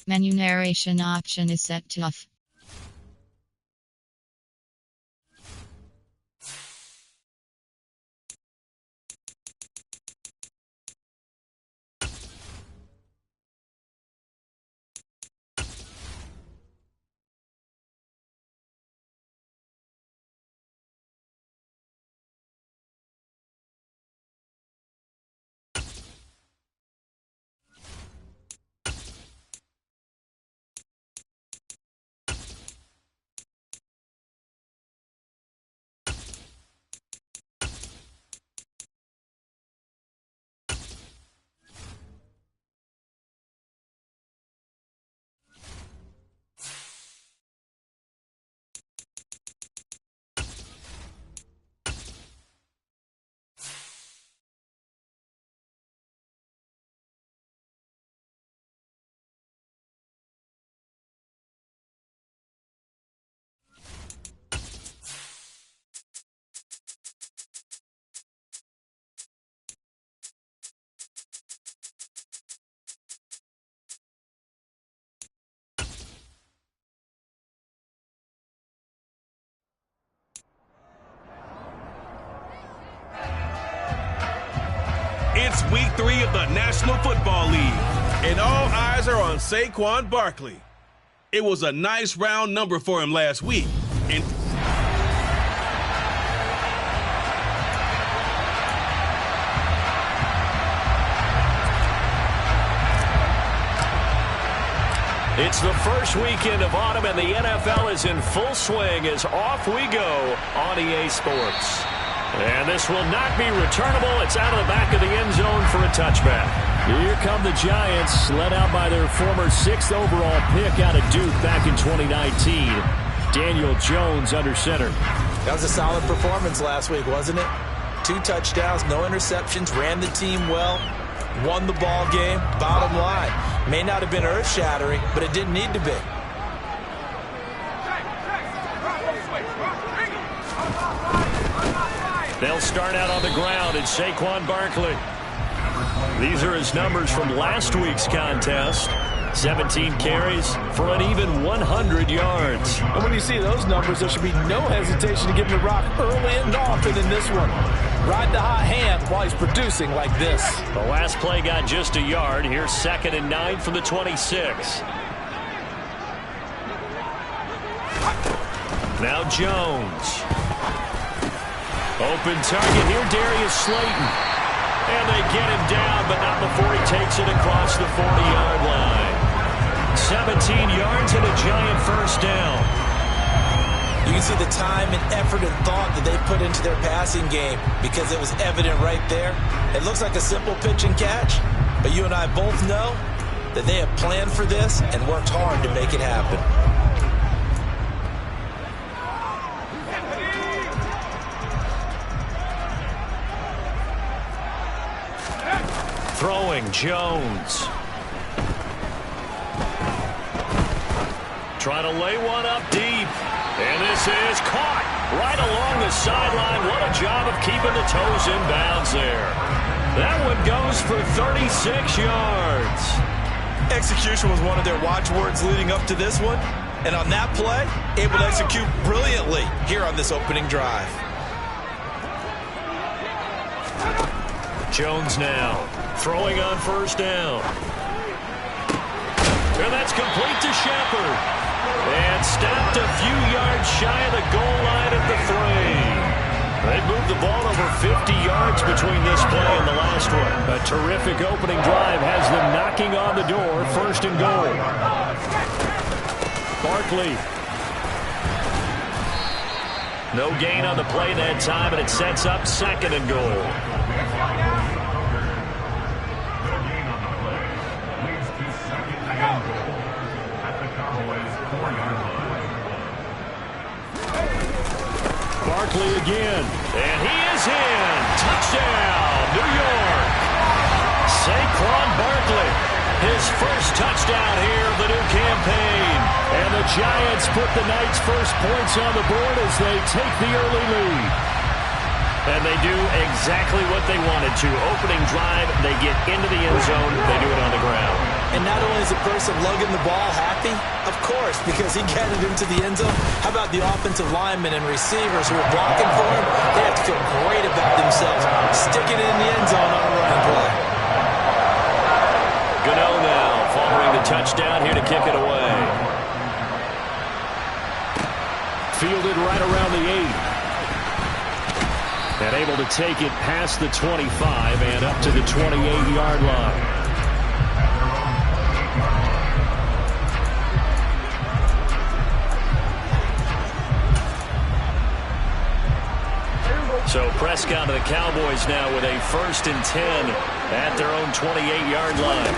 Menu narration option is set to off. It's week 3 of the National Football League, and all eyes are on Saquon Barkley. It was a nice round number for him last week. And it's the first weekend of autumn, and the NFL is in full swing as off we go on EA Sports. And this will not be returnable. It's out of the back of the end zone for a touchback. Here come the Giants, led out by their former 6th overall pick out of Duke back in 2019. Daniel Jones under center. That was a solid performance last week, wasn't it? 2 touchdowns, no interceptions, ran the team well, won the ball game. Bottom line, may not have been earth-shattering, but it didn't need to be. They'll start out on the ground at Saquon Barkley. These are his numbers from last week's contest. 17 carries for an even 100 yards. And when you see those numbers, there should be no hesitation to give him the rock early and often in this one. Ride the hot hand while he's producing like this. The last play got just a yard. Here's 2nd and 9 from the 26. Now Jones. Open target here, Darius Slayton. And they get him down, but not before he takes it across the 40-yard line. 17 yards and a giant first down. You can see the time and effort and thought that they put into their passing game because it was evident right there. It looks like a simple pitch and catch, but you and I both know that they have planned for this and worked hard to make it happen. Throwing Jones. Trying to lay one up deep. And this is caught right along the sideline. What a job of keeping the toes in bounds there. That one goes for 36 yards. Execution was one of their watchwords leading up to this one. And on that play, able to execute brilliantly here on this opening drive. Jones now throwing on first down. And that's complete to Shepard. And stopped a few yards shy of the goal line at the 3. They moved the ball over 50 yards between this play and the last one. A terrific opening drive has them knocking on the door. 1st and goal. Barkley. No gain on the play that time, and it sets up 2nd and goal. Barkley again, and he is in. Touchdown, New York. Saquon Barkley, his first touchdown here of the new campaign. And the Giants put the Knights' first points on the board as they take the early lead. And they do exactly what they wanted to. Opening drive, they get into the end zone. They do it on the ground. And not only is the person lugging the ball happy, of course, because he got it into the end zone. How about the offensive linemen and receivers who are blocking for him? They have to feel great about themselves, sticking it in the end zone on a running play. Gano now following the touchdown here to kick it away. Fielded right around the 8. And able to take it past the 25 and up to the 28-yard line. So Prescott and the Cowboys now with a 1st and 10 at their own 28-yard line.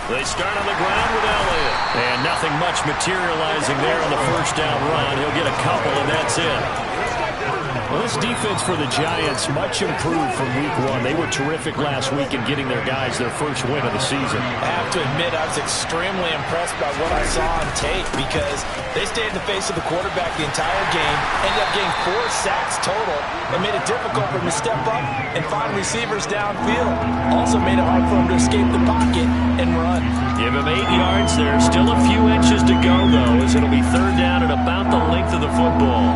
They start on the ground with Elliott. And nothing much materializing there on the first down run. He'll get a couple, and that's it. Well, this defense for the Giants much improved from week 1. They were terrific last week in getting their guys their first win of the season. I have to admit, I was extremely impressed by what I saw on tape because they stayed in the face of the quarterback the entire game, ended up getting 4 sacks total, and made it difficult for him to step up and find receivers downfield. Also made it hard for him to escape the pocket and run. Give him 8 yards there. Still a few inches to go, though, as it'll be 3rd down at about the length of the football.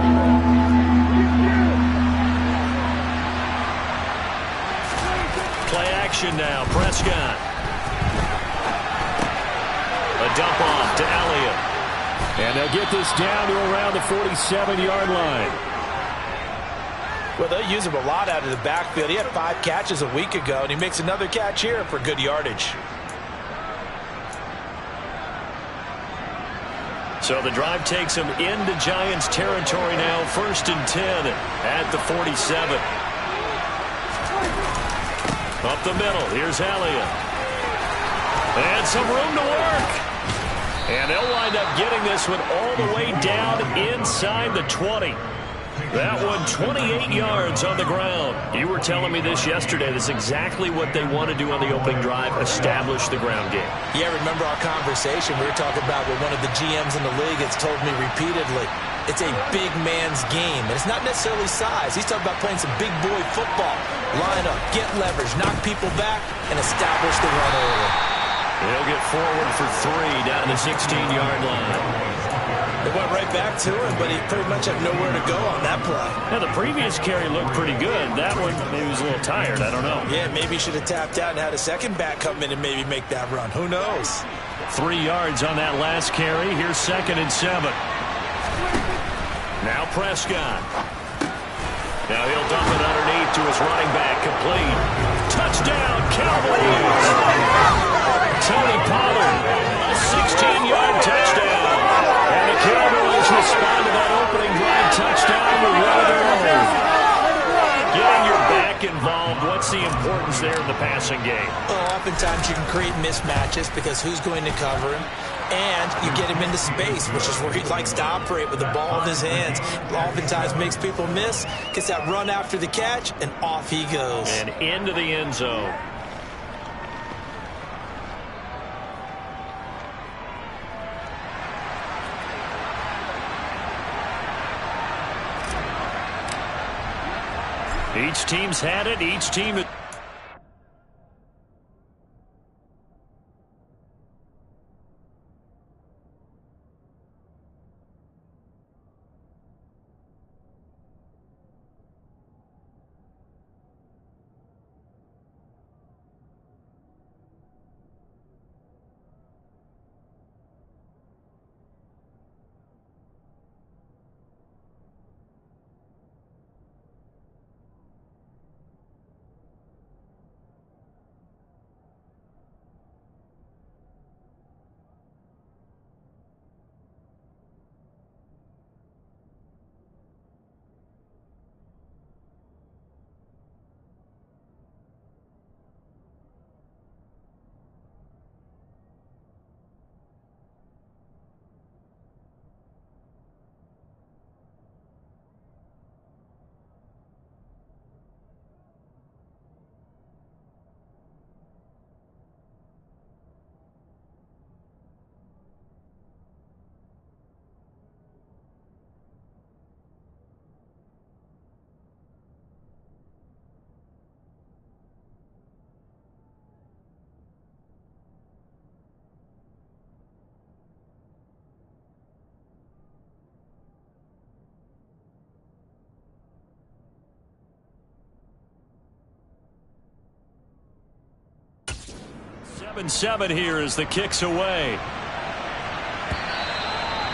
Play action now. Prescott. A dump off to Elliott. And they'll get this down to around the 47-yard line. Well, they'll use him a lot out of the backfield. He had 5 catches a week ago, and he makes another catch here for good yardage. So the drive takes him into Giants territory now. 1st and 10 at the 47. Up the middle, here's Elliott. And some room to work. And they'll wind up getting this one all the way down inside the 20. That one 28 yards on the ground. You were telling me this yesterday. That's exactly what they want to do on the opening drive, establish the ground game. Yeah, remember our conversation? We were talking about what one of the GMs in the league has told me repeatedly. It's a big man's game, and it's not necessarily size. He's talking about playing some big boy football. Line up, get leverage, knock people back, and establish the run early. He'll get forward for 3 down to the 16-yard line. They went right back to him, but he pretty much had nowhere to go on that play. Now, the previous carry looked pretty good. That one, maybe he was a little tired. I don't know. Yeah, maybe he should have tapped out and had a second back come in and maybe make that run. Who knows? 3 yards on that last carry. Here's 2nd and 7. Now Prescott. Now he'll dump it underneath to his running back. Complete. Touchdown, Cowboys! Tony Pollard, a 16-yard touchdown. And the Cowboys respond to that opening drive touchdown with one of their own. Getting your back involved, what's the importance there in the passing game? Well, oftentimes you can create mismatches because who's going to cover him? And you get him into space, which is where he likes to operate with the ball in his hands. Oftentimes makes people miss, gets that run after the catch, and off he goes. And into the end zone. Each team's had it. Each team... 7-7 here as the kick's away.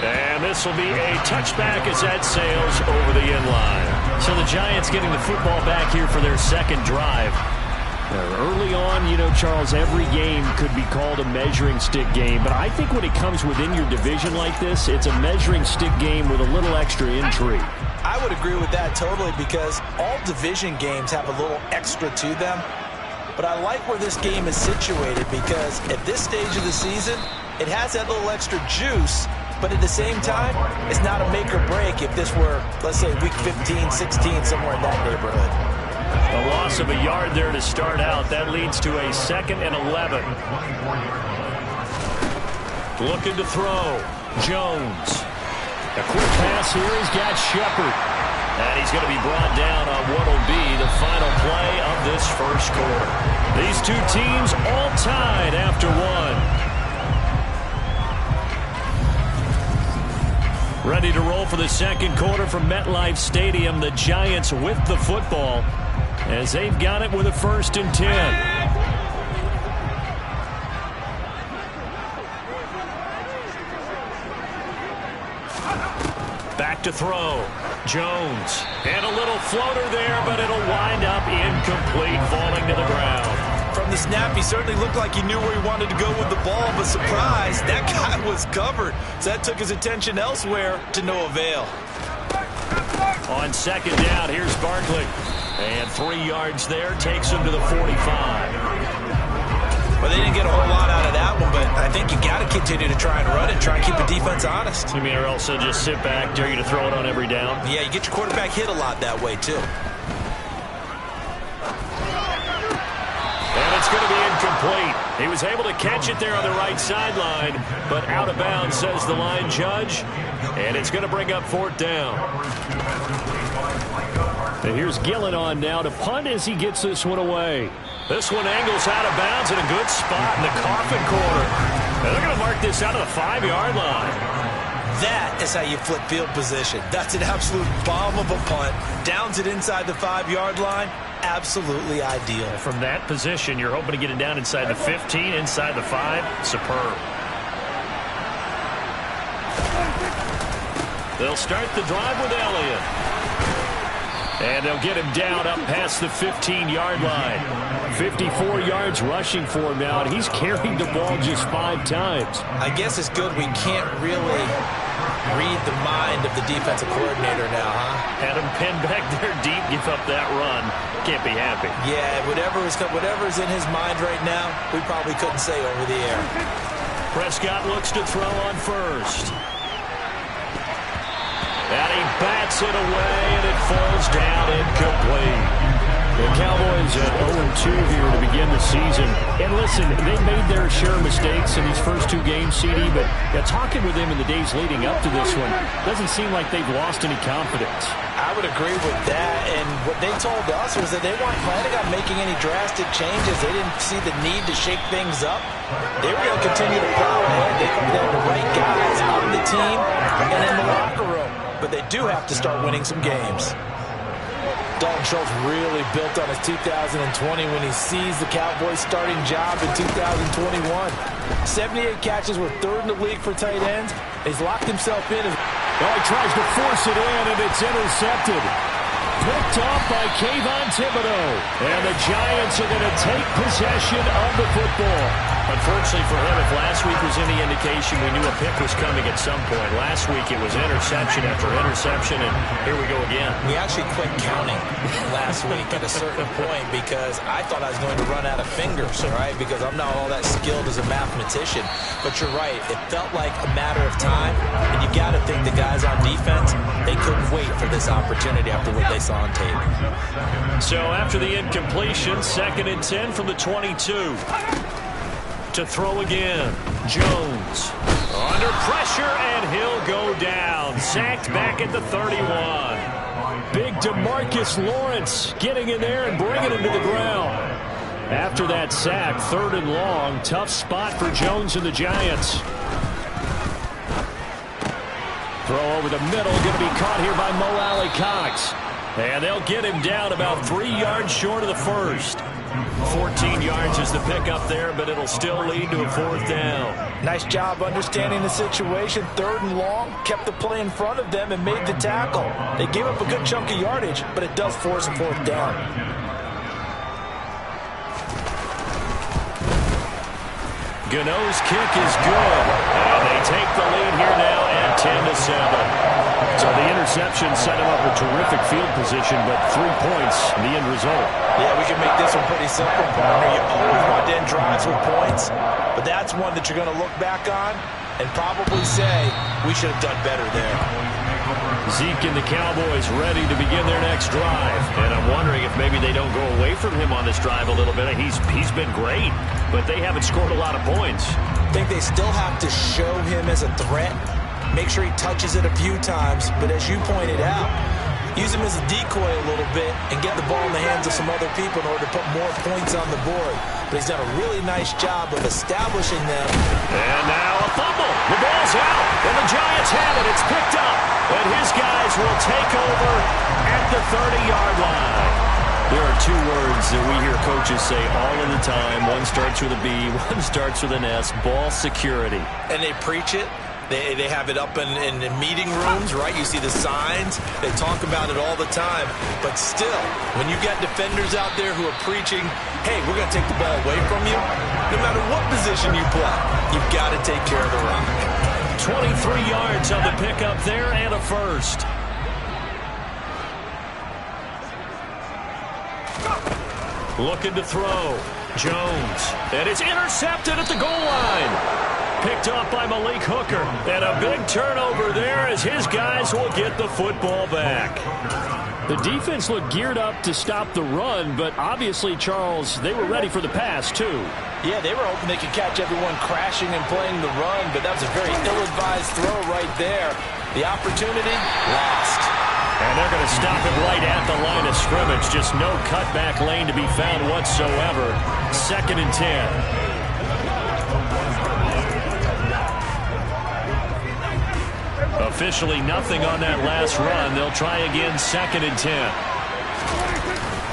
And this will be a touchback as that sails over the end line. So the Giants getting the football back here for their second drive. Early on, you know, Charles, every game could be called a measuring stick game. But I think when it comes within your division like this, it's a measuring stick game with a little extra intrigue. I would agree with that totally, because all division games have a little extra to them. But I like where this game is situated, because at this stage of the season, it has that little extra juice. But at the same time, it's not a make or break if this were, let's say, week 15, 16, somewhere in that neighborhood. A loss of a yard there to start out. That leads to a 2nd and 11. Looking to throw. Jones. A quick pass here. He's got Shepard. And he's going to be brought down on what will be the final play of this first quarter. These two teams all tied after one. Ready to roll for the second quarter from MetLife Stadium. The Giants with the football as they've got it with a 1st and 10. Back to throw. Jones. And a little floater there, but it'll wind up incomplete, falling to the ground. From the snap, he certainly looked like he knew where he wanted to go with the ball, but surprise, that guy was covered. So that took his attention elsewhere to no avail. On 2nd down, here's Barkley. And 3 yards there, takes him to the 45. Well, they didn't get a whole lot out of that one, but I think you got to continue to try and run it, try and keep the defense honest. You mean, or else they'll just sit back, dare you to throw it on every down? Yeah, you get your quarterback hit a lot that way, too. And it's going to be incomplete. He was able to catch it there on the right sideline, but out of bounds, says the line judge. And it's going to bring up 4th down. And here's Gillen on now to punt as he gets this one away. This one angles out of bounds in a good spot in the coffin corner. And they're going to mark this out of the 5-yard line. That is how you flip field position. That's an absolute bomb of a punt. Downs it inside the 5-yard line. Absolutely ideal. From that position, you're hoping to get it down inside the 15, inside the 5. Superb. They'll start the drive with Elliott. And they'll get him down up past the 15-yard line. 54 yards rushing for him now, and he's carried the ball just 5 times. I guess it's good we can't really read the mind of the defensive coordinator now, huh? Had him pinned back there deep, give up that run. Can't be happy. Yeah, whatever's in his mind right now, we probably couldn't say over the air. Prescott looks to throw on 1st. And he bats it away, and it falls down incomplete. The Cowboys at 0-2 here to begin the season. And listen, they made their share of mistakes in these first 2 games, CD, but talking with them in the days leading up to this one, doesn't seem like they've lost any confidence. I would agree with that, and what they told us was that they weren't planning on making any drastic changes. They didn't see the need to shake things up. They were going to continue to plow ahead. They had the right guys on the team and in the locker room. But they do have to start winning some games. Dalton Schultz really built on his 2020 when he seized the Cowboys' starting job in 2021. 78 catches were 3rd in the league for tight ends. He's locked himself in. He tries to force it in, and it's intercepted. Picked off by Kayvon Thibodeau. And the Giants are going to take possession of the football. Unfortunately for him, if last week was any indication, we knew a pick was coming at some point. Last week it was interception after interception, and here we go again. We actually quit counting last week at a certain point because I thought I was going to run out of fingers, right? Because I'm not all that skilled as a mathematician. But you're right. It felt like a matter of time, and you got to think the guys on defense, they couldn't wait for this opportunity after what they saw on tape. So after the incompletion, 2nd and 10 from the 22. To throw again. Jones under pressure, and he'll go down. Sacked back at the 31. Big DeMarcus Lawrence getting in there and bringing him to the ground. After that sack, 3rd and long. Tough spot for Jones and the Giants. Throw over the middle, going to be caught here by Mo Alley-Cox. And they'll get him down about 3 yards short of the 1st. 14 yards is the pickup there, but it'll still lead to a 4th down. Nice job understanding the situation. 3rd and long, kept the play in front of them and made the tackle. They gave up a good chunk of yardage, but it does force a 4th down. Gano's kick is good, and they take the lead here now at 10-7. So the interception set him up a terrific field position, but 3 points in the end result. Yeah, we can make this one pretty simple, partner. You always want to end drives with points, but that's one that you're going to look back on and probably say, we should have done better there. Zeke and the Cowboys ready to begin their next drive. And I'm wondering if maybe they don't go away from him on this drive a little bit. He's been great, but they haven't scored a lot of points. I think they still have to show him as a threat. Make sure he touches it a few times, but as you pointed out, use him as a decoy a little bit and get the ball in the hands of some other people in order to put more points on the board. But he's done a really nice job of establishing them. And now a fumble. The ball's out, and the Giants have it. It's picked up, and his guys will take over at the 30-yard line. There are 2 words that we hear coaches say all of the time. One starts with a B, one starts with an S, ball security. And they preach it. They have it up in meeting rooms, right? You see the signs. They talk about it all the time. But still, when you got defenders out there who are preaching, hey, we're going to take the ball away from you, no matter what position you play, you've got to take care of the rock. 23 yards on the pickup there and a first. Looking to throw. Jones. And it's intercepted at the goal line. Picked off by Malik Hooker. And a big turnover there as his guys will get the football back. The defense looked geared up to stop the run, but obviously, Charles, they were ready for the pass, too. Yeah, they were hoping they could catch everyone crashing and playing the run, but that was a very ill-advised throw right there. The opportunity lost. And they're going to stop him right at the line of scrimmage. Just no cutback lane to be found whatsoever. 2nd and 10. Officially nothing on that last run. They'll try again, 2nd and 10.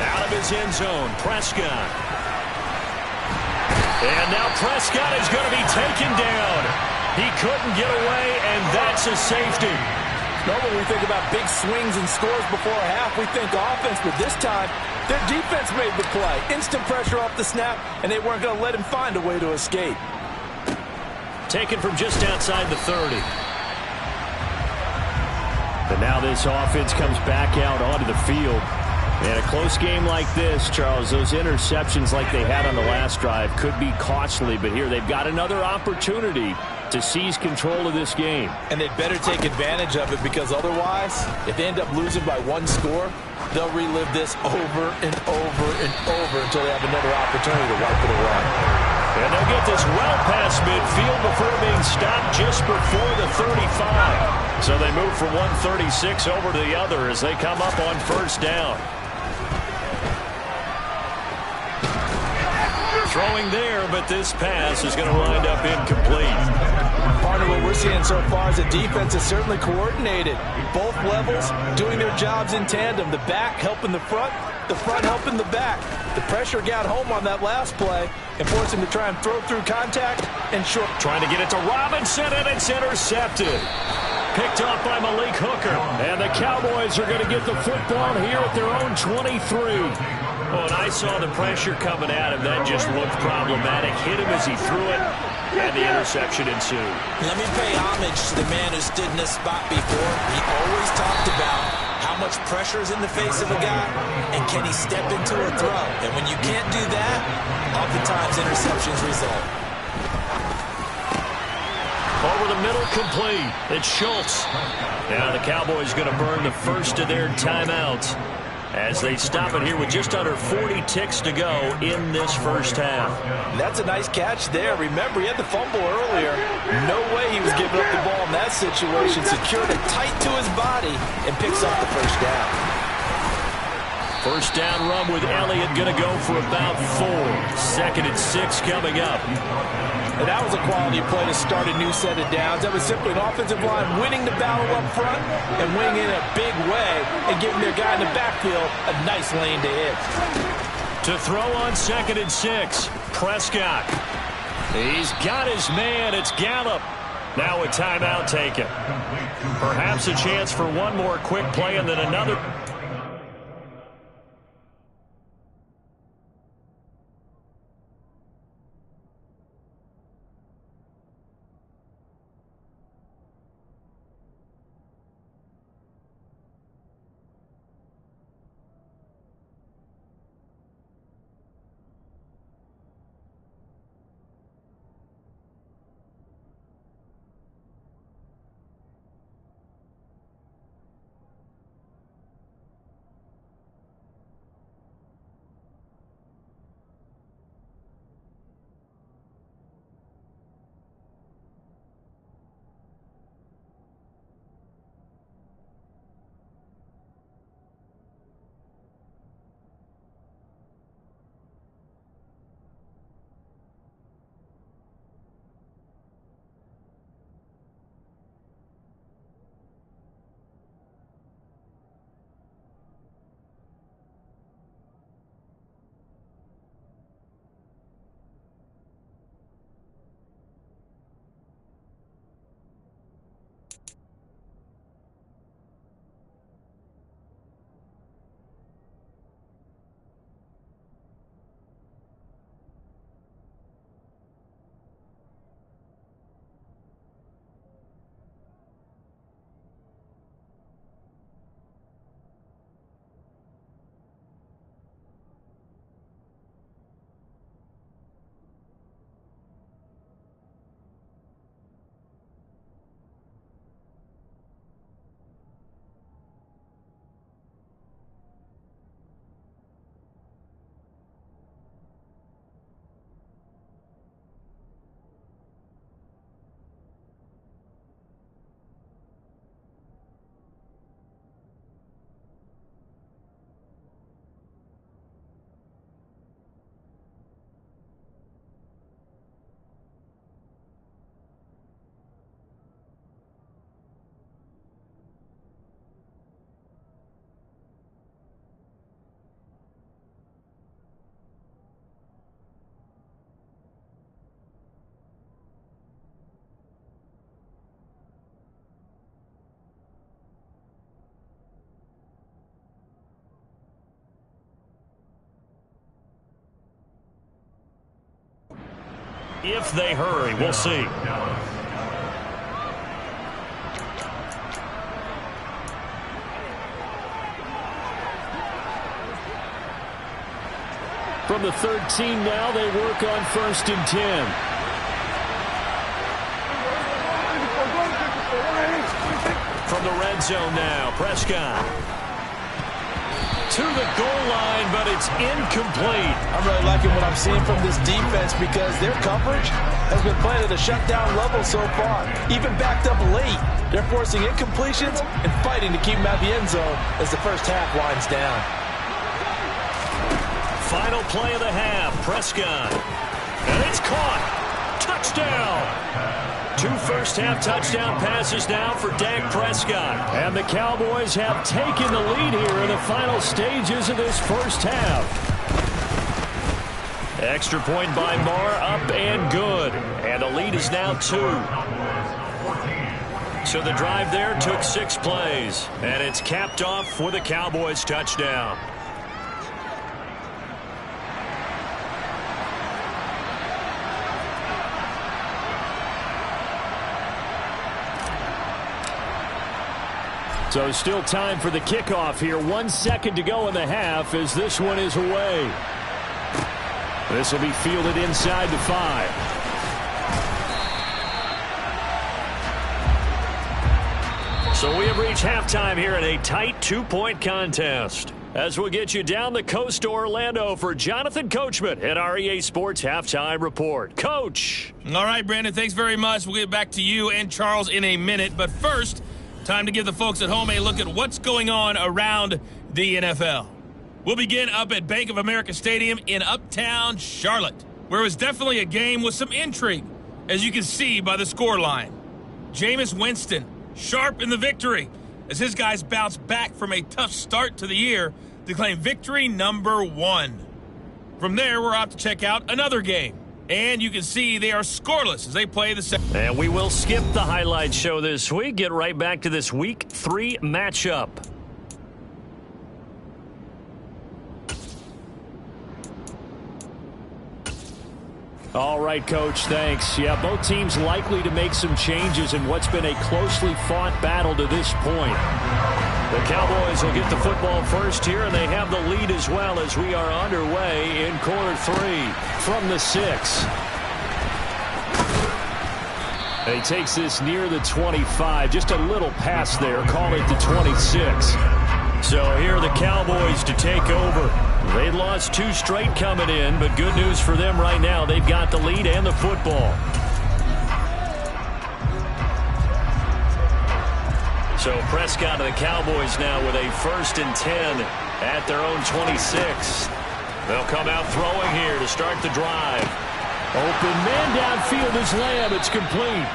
Out of his end zone, Prescott. And now Prescott is going to be taken down. He couldn't get away, and that's a safety. Normally we think about big swings and scores before a half. We think offense, but this time their defense made the play. Instant pressure off the snap, and they weren't going to let him find a way to escape. Taken from just outside the 30. But now this offense comes back out onto the field. And a close game like this, Charles, those interceptions like they had on the last drive could be costly. But here they've got another opportunity to seize control of this game. And they'd better take advantage of it, because otherwise, if they end up losing by 1 score, they'll relive this over and over and over until they have another opportunity to wipe it away. And they'll get this well past midfield before being stopped just before the 35. So they move from 136 over to the other as they come up on 1st down. Throwing there, but this pass is going to wind up incomplete. Partner, what we're seeing so far is the defense is certainly coordinated. Both levels doing their jobs in tandem. The back helping the front helping the back. The pressure got home on that last play and forced him to try and throw through contact and short. Trying to get it to Robinson, and it's intercepted. Picked off by Malik Hooker. And the Cowboys are going to get the football here at their own 23. Oh, and I saw the pressure coming at him. That just looked problematic. Hit him as he threw it, and the interception ensued. Let me pay homage to the man who stood in this spot before. He always talked about how much pressure is in the face of a guy, and can he step into a throw. And when you can't do that, oftentimes interceptions result. Over the middle, complete. It's Schultz. Now the Cowboys going to burn the first of their timeouts as they stop it here with just under 40 ticks to go in this first half. That's a nice catch there. Remember, he had the fumble earlier. No way he was giving up the ball in that situation. Secured it tight to his body and picks up the first down. First down run with Elliott going to go for about 4. 2nd and 6 coming up. And that was a quality play to start a new set of downs. That was simply an offensive line winning the battle up front and winning in a big way and giving their guy in the backfield a nice lane to hit. To throw on 2nd and 6. Prescott. He's got his man. It's Gallup. Now a timeout taken. Perhaps a chance for one more quick play and then another. If they hurry, we'll see. From the 13 now, they work on 1st and 10. From the red zone now, Prescott. To the goal line, but it's incomplete. I'm really liking what I'm seeing from this defense because their coverage has been playing at a shutdown level so far. Even backed up late, they're forcing incompletions and fighting to keep them out of the end zone as the first half winds down. Final play of the half, Prescott. And it's caught. Touchdown. 2 first-half touchdown passes now for Dak Prescott. And the Cowboys have taken the lead here in the final stages of this first half. Extra point by Marr, up and good. And the lead is now 2. So the drive there took 6 plays. And it's capped off with a Cowboys touchdown. So still time for the kickoff here. 1 second to go in the half as this one is away. This will be fielded inside the 5. So we have reached halftime here in a tight 2-point contest. As we'll get you down the coast to Orlando for Jonathan Coachman at our EA Sports Halftime Report. Coach. All right, Brandon, thanks very much. We'll get back to you and Charles in a minute. But first, time to give the folks at home a look at what's going on around the NFL. We'll begin up at Bank of America Stadium in Uptown Charlotte, where it was definitely a game with some intrigue, as you can see by the scoreline. Jameis Winston, sharp in the victory, as his guys bounce back from a tough start to the year to claim victory number 1. From there, we're out to check out another game. And you can see they are scoreless as they play the second. And we will skip the highlight show this week. Get right back to this Week 3 matchup. All right, Coach, thanks. Yeah, both teams likely to make some changes in what's been a closely fought battle to this point. The Cowboys will get the football first here, and they have the lead as well as we are underway in quarter 3 from the 6. He takes this near the 25, just a little pass there, call it the 26. So here are the Cowboys to take over. They lost 2 straight coming in, but good news for them right now. They've got the lead and the football. So Prescott and the Cowboys now with a 1st and 10 at their own 26. They'll come out throwing here to start the drive. Open man downfield is Lamb. It's complete.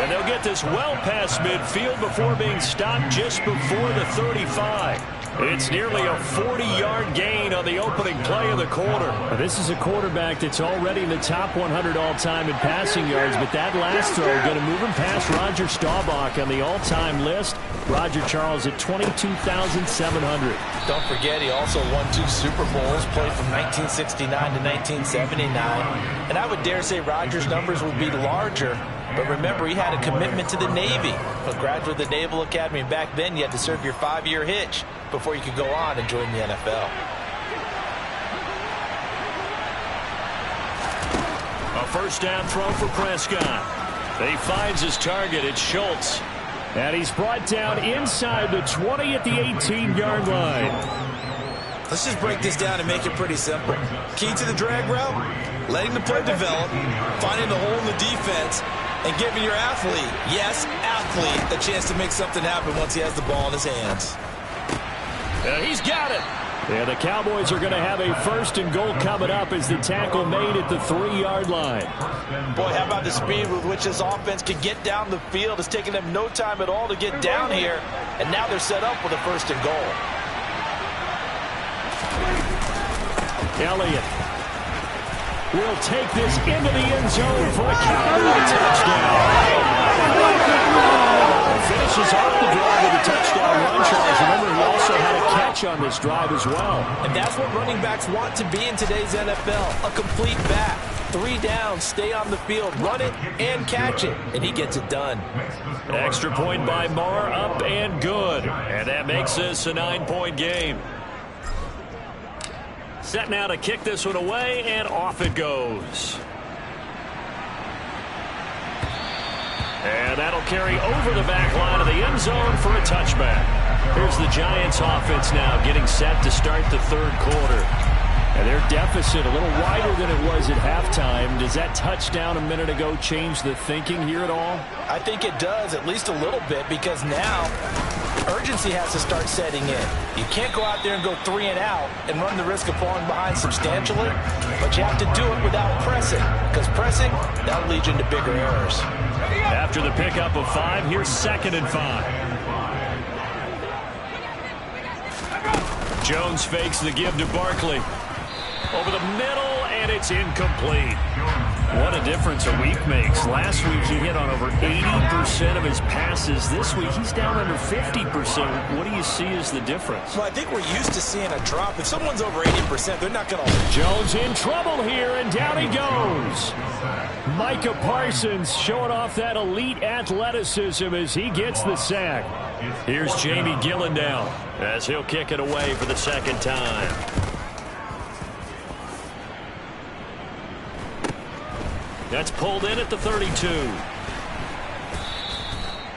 And they'll get this well past midfield before being stopped just before the 35. It's nearly a 40-yard gain on the opening play of the quarter. This is a quarterback that's already in the top 100 all-time in passing yards, but that last throw going to move him past Roger Staubach on the all-time list. Roger Charles at 22,700. Don't forget, he also won 2 Super Bowls, played from 1969 to 1979. And I would dare say Roger's numbers would be larger. But remember, he had a commitment to the Navy, a graduate of the Naval Academy. And back then, you had to serve your 5-year hitch before you could go on and join the NFL. A first down throw for Prescott. He finds his target. It's Schultz. And he's brought down inside the 20 at the 18-yard line. Let's just break this down and make it pretty simple. Key to the drag route, letting the play develop, finding the hole in the defense, and giving your athlete, yes, athlete, a chance to make something happen once he has the ball in his hands. And he's got it. And the Cowboys are going to have a 1st and goal coming up as the tackle made at the 3-yard line. Boy, how about the speed with which this offense can get down the field? It's taken them no time at all to get down here, and now they're set up with a 1st and goal. Elliott will take this into the end zone for a Cowboy touchdown. Finishes off the drive with a touchdown run, Charles. Remember, he also had a catch on this drive as well. And that's what running backs want to be in today's NFL, a complete back. 3 downs, stay on the field, run it, and catch it. And he gets it done. An extra point by Marr, up and good. And that makes this a 9-point game. Set now to kick this one away, and off it goes. And that'll carry over the back line of the end zone for a touchback. Here's the Giants offense now getting set to start the 3rd quarter. And their deficit a little wider than it was at halftime. Does that touchdown a minute ago change the thinking here at all? I think it does, at least a little bit, because now urgency has to start setting in. You can't go out there and go 3 and out and run the risk of falling behind substantially, but you have to do it without pressing, because pressing, that'll lead you into bigger errors. After the pickup of 5, here's 2nd and 5. Jones fakes the give to Barkley. Over the middle, and it's incomplete. What a difference a week makes. Last week he hit on over 80% of his passes. This week he's down under 50%. What do you see as the difference? Well, I think we're used to seeing a drop. If someone's over 80%, they're not going to... Jones in trouble here, and down he goes. Micah Parsons showing off that elite athleticism as he gets the sack. Here's Jamie Gillendown as he'll kick it away for the 2nd time. That's pulled in at the 32.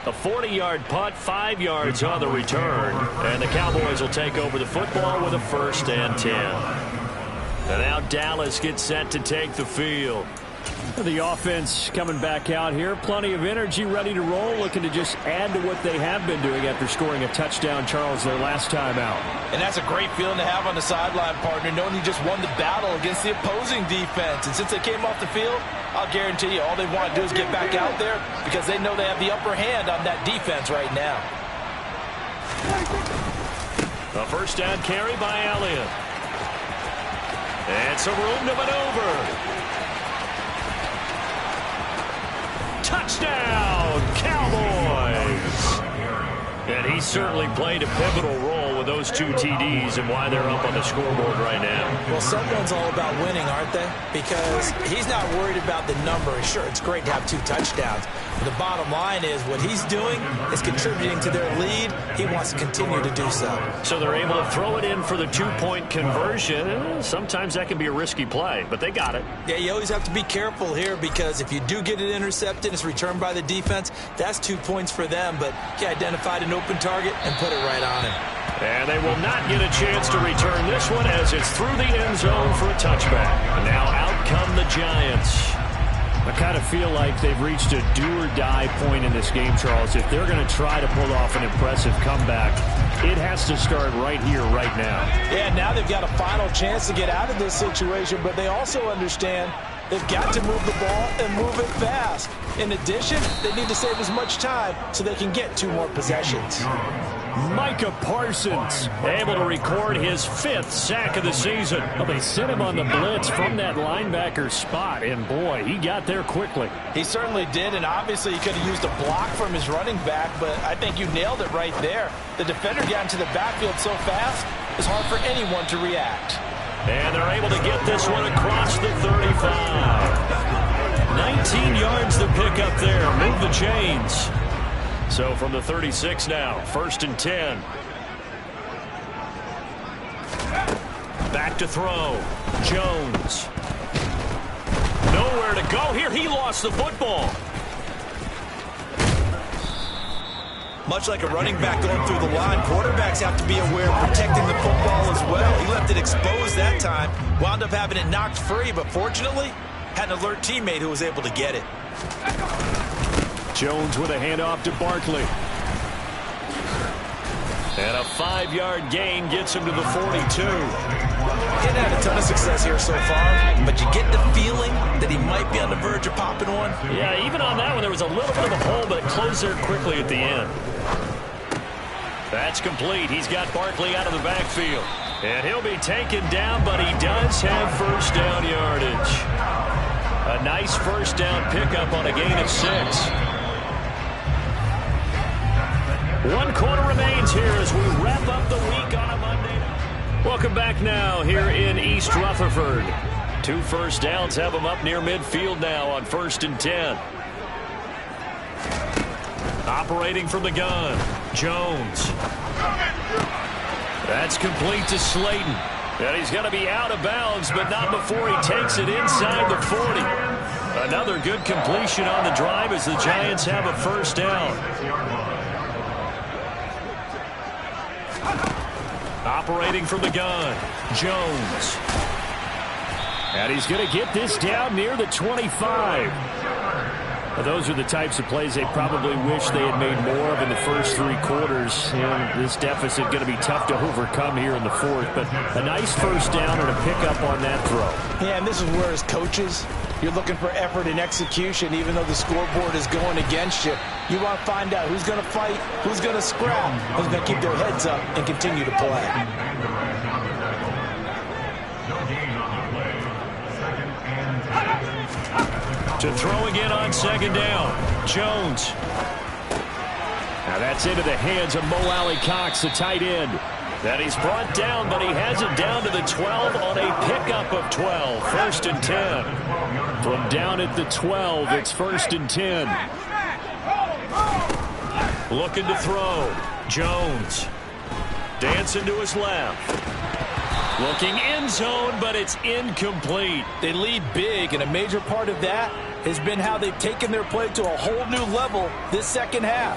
A 40-yard punt, 5 yards on the return. And the Cowboys will take over the football with a 1st and 10. And now Dallas gets set to take the field. The offense coming back out here. Plenty of energy, ready to roll, looking to just add to what they have been doing after scoring a touchdown, Charles, their last time out. And that's a great feeling to have on the sideline, partner, knowing you just won the battle against the opposing defense. And since they came off the field, I'll guarantee you all they want to do is get back out there because they know they have the upper hand on that defense right now. A 1st down carry by Elliott. And some room to maneuver. Touchdown, Cowboys! And he certainly played a pivotal role with those 2 TDs and why they're up on the scoreboard right now. Well, someone's all about winning, aren't they? Because he's not worried about the number. Sure, it's great to have 2 touchdowns. But the bottom line is what he's doing is contributing to their lead. He wants to continue to do so. So they're able to throw it in for the 2-point conversion. Sometimes that can be a risky play, but they got it. Yeah, you always have to be careful here because if you do get it intercepted, it's returned by the defense, that's 2 points for them. But he identified an open target and put it right on him. And they will not get a chance to return this one as it's through the end zone for a touchback. And now out come the Giants. I kind of feel like they've reached a do-or-die point in this game, Charles. If they're going to try to pull off an impressive comeback, it has to start right here, right now. Yeah, now they've got a final chance to get out of this situation, but they also understand they've got to move the ball and move it fast. In addition, they need to save as much time so they can get 2 more possessions. Micah Parsons able to record his 5th sack of the season. Well, they sent him on the blitz from that linebacker spot, and boy, he got there quickly. He certainly did, and obviously he could have used a block from his running back, but I think you nailed it right there. The defender got into the backfield so fast, it's hard for anyone to react. And they're able to get this one across the 35. 19 yards to pick up there. Move the chains. So from the 36 now, 1st and 10. Back to throw. Jones. Nowhere to go here. He lost the football. Much like a running back going through the line, quarterbacks have to be aware of protecting the football as well. He left it exposed that time, wound up having it knocked free, but fortunately, had an alert teammate who was able to get it. Jones with a handoff to Barkley. And a 5-yard gain gets him to the 42. He hadn't had a ton of success here so far, but you get the feeling that he might be on the verge of popping one. Yeah, even on that one, there was a little bit of a hole, but it closed there quickly at the end. That's complete. He's got Barkley out of the backfield. And he'll be taken down, but he does have 1st down yardage. A nice 1st down pickup on a gain of 6. 1 quarter remains here as we wrap up the week on a Monday night. Welcome back now here in East Rutherford. 2 first downs have them up near midfield now on 1st and 10. Operating from the gun, Jones. That's complete to Slayton. And he's going to be out of bounds, but not before he takes it inside the 40. Another good completion on the drive as the Giants have a 1st down. Operating from the gun, Jones. And he's going to get this down near the 25. Well, those are the types of plays they probably wish they had made more of in the first 3 quarters. And this deficit going to be tough to overcome here in the 4th. But a nice 1st down and a pickup on that throw. Yeah, and this is where as coaches, you're looking for effort and execution, even though the scoreboard is going against you. You want to find out who's going to fight, who's going to scrap, who's going to keep their heads up and continue to play. To throw again on 2nd down, Jones. Now that's into the hands of Mo Alley-Cox, the tight end. That he's brought down, but he has it down to the 12 on a pickup of 12. 1st and 10. From down at the 12, it's 1st and 10. Looking to throw. Jones. Dancing to his left. Looking end zone, but it's incomplete. They lead big, and a major part of that has been how they've taken their play to a whole new level this second half.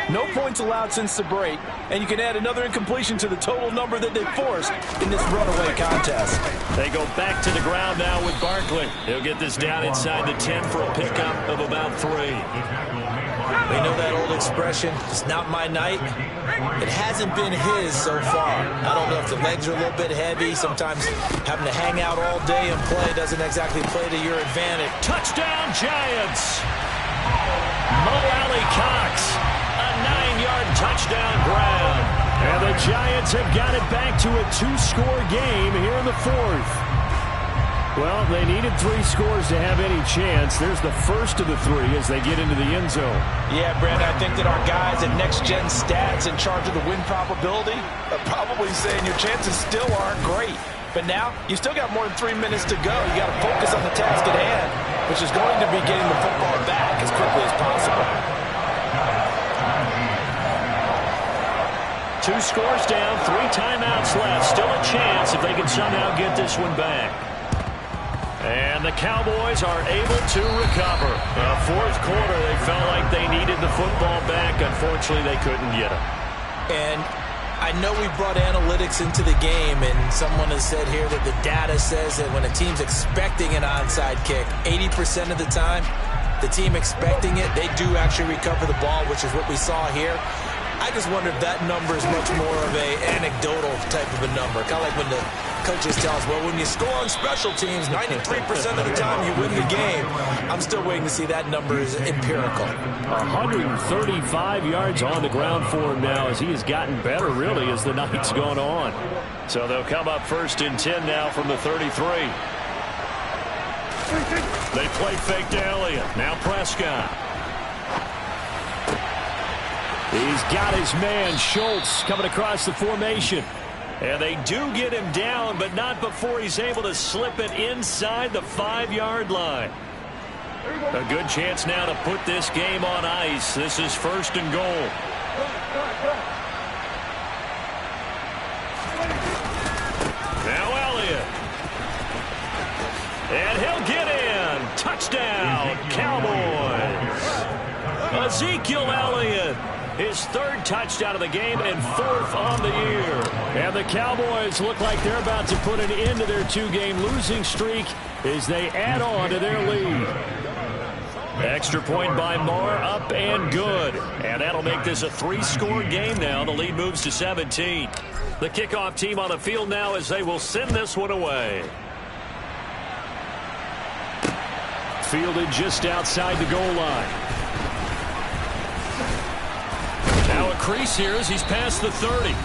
No points allowed since the break, and you can add another incompletion to the total number that they forced in this runaway contest. They go back to the ground now with Barkley. He'll get this down inside the 10 for a pickup of about 3. We know that old expression, it's not my night. It hasn't been his so far. I don't know if the legs are a little bit heavy. Sometimes having to hang out all day and play doesn't exactly play to your advantage. Touchdown, Giants! Mo Alley-Cox, a 9-yard touchdown grab. And the Giants have got it back to a 2-score game here in the 4th. Well, they needed 3 scores to have any chance. There's the first of the 3 as they get into the end zone. Yeah, Brandon, I think that our guys at Next Gen Stats in charge of the win probability are probably saying your chances still aren't great. But now, you still got more than 3 minutes to go. You got to focus on the task at hand, which is going to be getting the football back as quickly as possible. 2 scores down, 3 timeouts left. Still a chance if they can somehow get this one back. And the Cowboys are able to recover. Fourth quarter, they felt like they needed the football back. Unfortunately, they couldn't get it. And I know we brought analytics into the game, and someone has said here that the data says that when a team's expecting an onside kick, 80% of the time, the team expecting it, they do actually recover the ball, which is what we saw here. I just wonder if that number is much more of an anecdotal type of a number. Kind of like when the coaches tell us, well, when you score on special teams, 93% of the time you win the game. I'm still waiting to see that number is empirical. 135 yards on the ground for him now as he has gotten better, really, as the night's gone on. So they'll come up 1st and 10 now from the 33. They play fake to Elliott. Now Prescott. He's got his man, Schultz, coming across the formation. And they do get him down, but not before he's able to slip it inside the 5-yard line. A good chance now to put this game on ice. This is 1st and goal. Now Elliott. And he'll get in. Touchdown, Cowboys. Ezekiel Elliott. His 3rd touchdown of the game and 4th on the year. And the Cowboys look like they're about to put an end to their 2-game losing streak as they add on to their lead. Extra point by Marr, up and good. And that'll make this a 3-score game now. The lead moves to 17. The kickoff team on the field now as they will send this one away. Fielded just outside the goal line. Now a crease here as he's past the 30.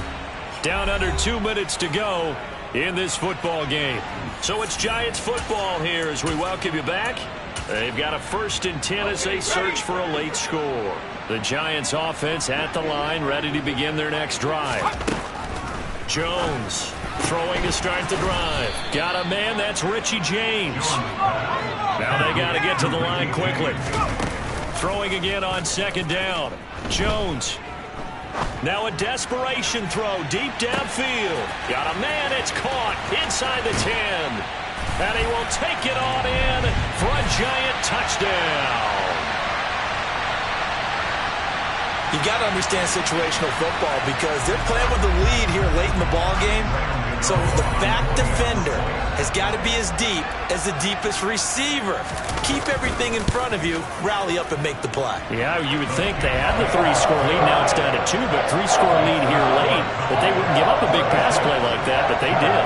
Down under 2 minutes to go in this football game. So it's Giants football here as we welcome you back. They've got a 1st and 10 as they search for a late score. The Giants offense at the line, ready to begin their next drive. Jones throwing to start the drive. Got a man, that's Richie James. Now they got to get to the line quickly. Throwing again on 2nd down. Jones. Now a desperation throw deep downfield. Got a man, it's caught inside the 10. And he will take it on in for a Giant touchdown. You got to understand situational football because they're playing with the lead here late in the ball game. So the back defender has got to be as deep as the deepest receiver. Keep everything in front of you, rally up and make the play. Yeah, you would think they had the 3-score lead. Now it's down to 2, but 3-score lead here late. But they wouldn't give up a big pass play like that, but they did.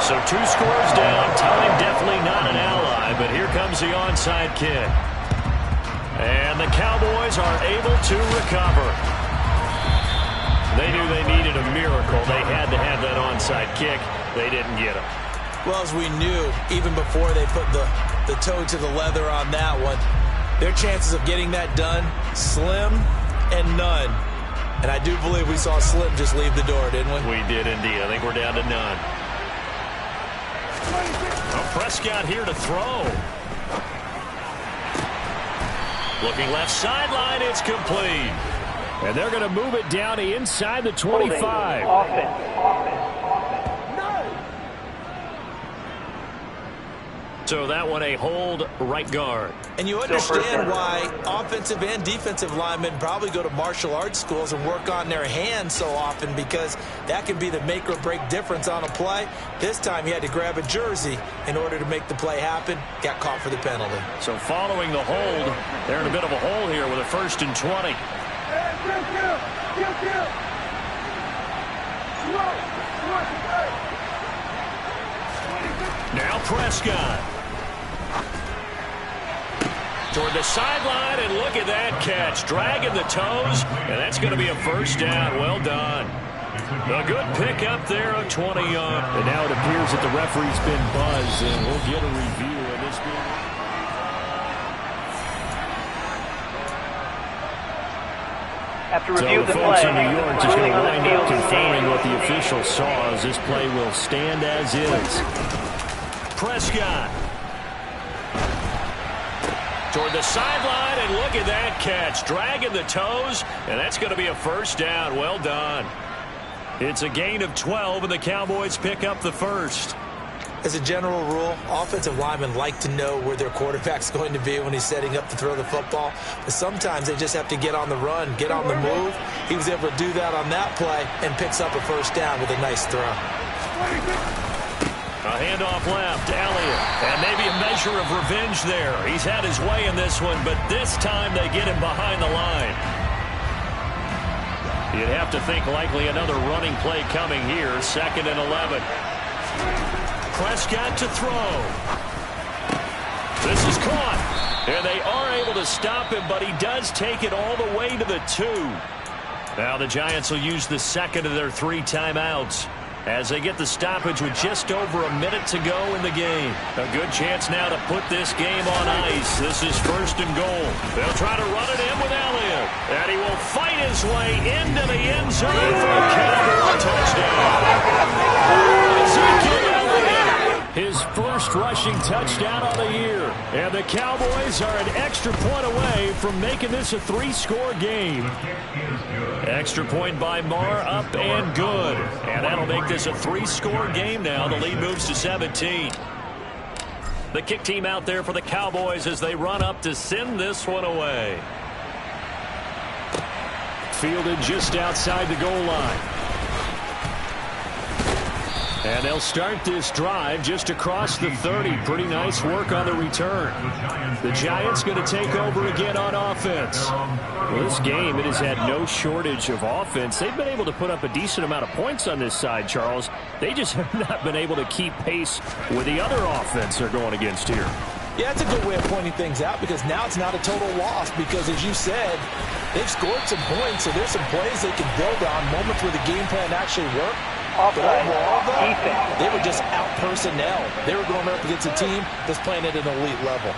So 2 scores down. Time definitely not an ally, but here comes the onside kick. And the Cowboys are able to recover. They knew they needed a miracle. They had to have that onside kick. They didn't get it. Well, as we knew, even before they put the toe to the leather on that one, their chances of getting that done, slim and none. And I do believe we saw Slim just leave the door, didn't we? We did indeed. I think we're down to none. Oh, Prescott here to throw. Looking left sideline, it's complete. And they're going to move it down to inside the 25. So that one a hold right guard. And you understand why offensive and defensive linemen probably go to martial arts schools and work on their hands so often, because that can be the make or break difference on a play. This time he had to grab a jersey in order to make the play happen. Got caught for the penalty. So following the hold, they're in a bit of a hole here with a 1st and 20. Now Prescott. Toward the sideline, and look at that catch. Dragging the toes, and that's going to be a 1st down. Well done. A good pick up there, a 20-yard. And now it appears that the referee's been buzzed, and we'll get a review of this game. After So review the of the folks play, in New York just going ruling to on the wind field up confirming standing. what the official saw as this play will stand as is. Prescott. Toward the sideline, and look at that catch. Dragging the toes, and that's going to be a first down. Well done. It's a gain of 12, and the Cowboys pick up the first. As a general rule, offensive linemen like to know where their quarterback's going to be when he's setting up to throw the football. But sometimes they just have to get on the run, get on the move. He was able to do that on that play and picks up a first down with a nice throw. A handoff left, Elliott, and maybe a measure of revenge there. He's had his way in this one, but this time they get him behind the line. You'd have to think likely another running play coming here, 2nd and 11. Prescott to throw. This is caught, and they are able to stop him, but he does take it all the way to the 2. Now the Giants will use the second of their 3 timeouts as they get the stoppage with just over a minute to go in the game. A good chance now to put this game on ice. This is 1st and goal. They'll try to run it in with Elliott, and he will fight his way into the end zone for a Cowboy touchdown. Ezekiel Elliott, His first rushing touchdown of the year. And the Cowboys are an extra point away from making this a 3-score game. extra point by Marr, up and good. And that'll make this a 3-score game now. The lead moves to 17. The kick team out there for the Cowboys as they run up to send this one away. Fielded just outside the goal line. And they'll start this drive just across the 30. Pretty nice work on the return. The Giants going to take over again on offense. Well, this game, it has had no shortage of offense. They've been able to put up a decent amount of points on this side, Charles. They just have not been able to keep pace with the other offense they're going against here. Yeah, it's a good way of pointing things out because now it's not a total loss because, as you said, they've scored some points, so there's some plays they can build on, moments where the game plan actually worked. But overall, though, they were just out personnel. They were going up against a team that's playing at an elite level.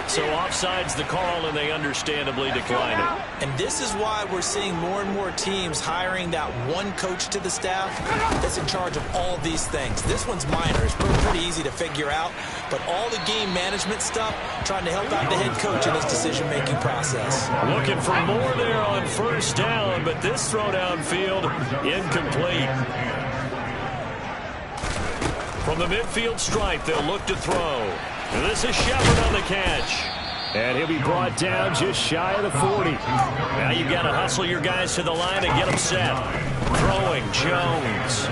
So offsides the call, and they understandably decline it. And this is why we're seeing more and more teams hiring that one coach to the staff that's in charge of all these things. This one's minor. It's pretty easy to figure out. But all the game management stuff, trying to help out the head coach in his decision-making process. Looking for more there on 1st down, but this throw downfield incomplete. From the midfield stripe, they'll look to throw. And this is Shepard on the catch. And he'll be brought down just shy of the 40. Now you've got to hustle your guys to the line and get them set. Throwing Jones.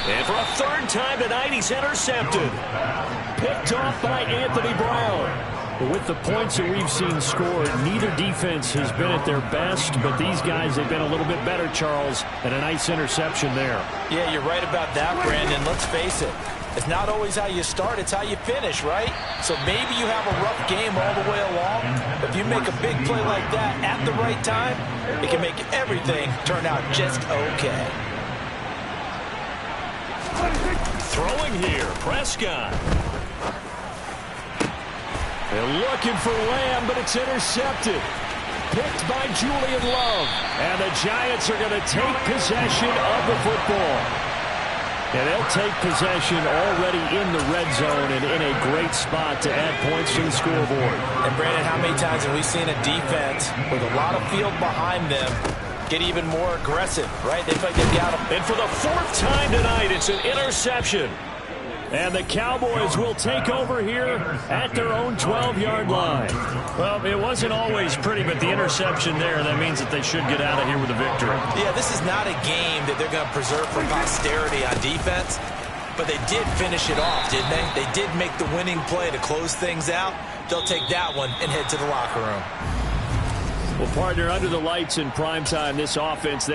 And for a 3rd time tonight, he's intercepted. Picked off by Anthony Brown. With the points that we've seen scored, neither defense has been at their best, but these guys have been a little bit better, Charles, and a nice interception there. Yeah, you're right about that, Brandon. Let's face it. It's not always how you start, it's how you finish, right? So maybe you have a rough game all the way along. If you make a big play like that at the right time, it can make everything turn out just okay. Throwing here, Prescott. They're looking for Lamb, but it's intercepted. Picked by Julian Love. And the Giants are going to take possession of the football. And they'll take possession already in the red zone and in a great spot to add points to the scoreboard. And, Brandon, how many times have we seen a defense with a lot of field behind them get even more aggressive, right? They feel like they've got them. And for the 4th time tonight, it's an interception. And the Cowboys will take over here at their own 12-yard line. Well, it wasn't always pretty, but the interception there, that means that they should get out of here with a victory. Yeah, this is not a game that they're going to preserve for posterity on defense, but they did finish it off, didn't they? They did make the winning play to close things out. They'll take that one and head to the locker room. Well, partner, under the lights in primetime, this offense...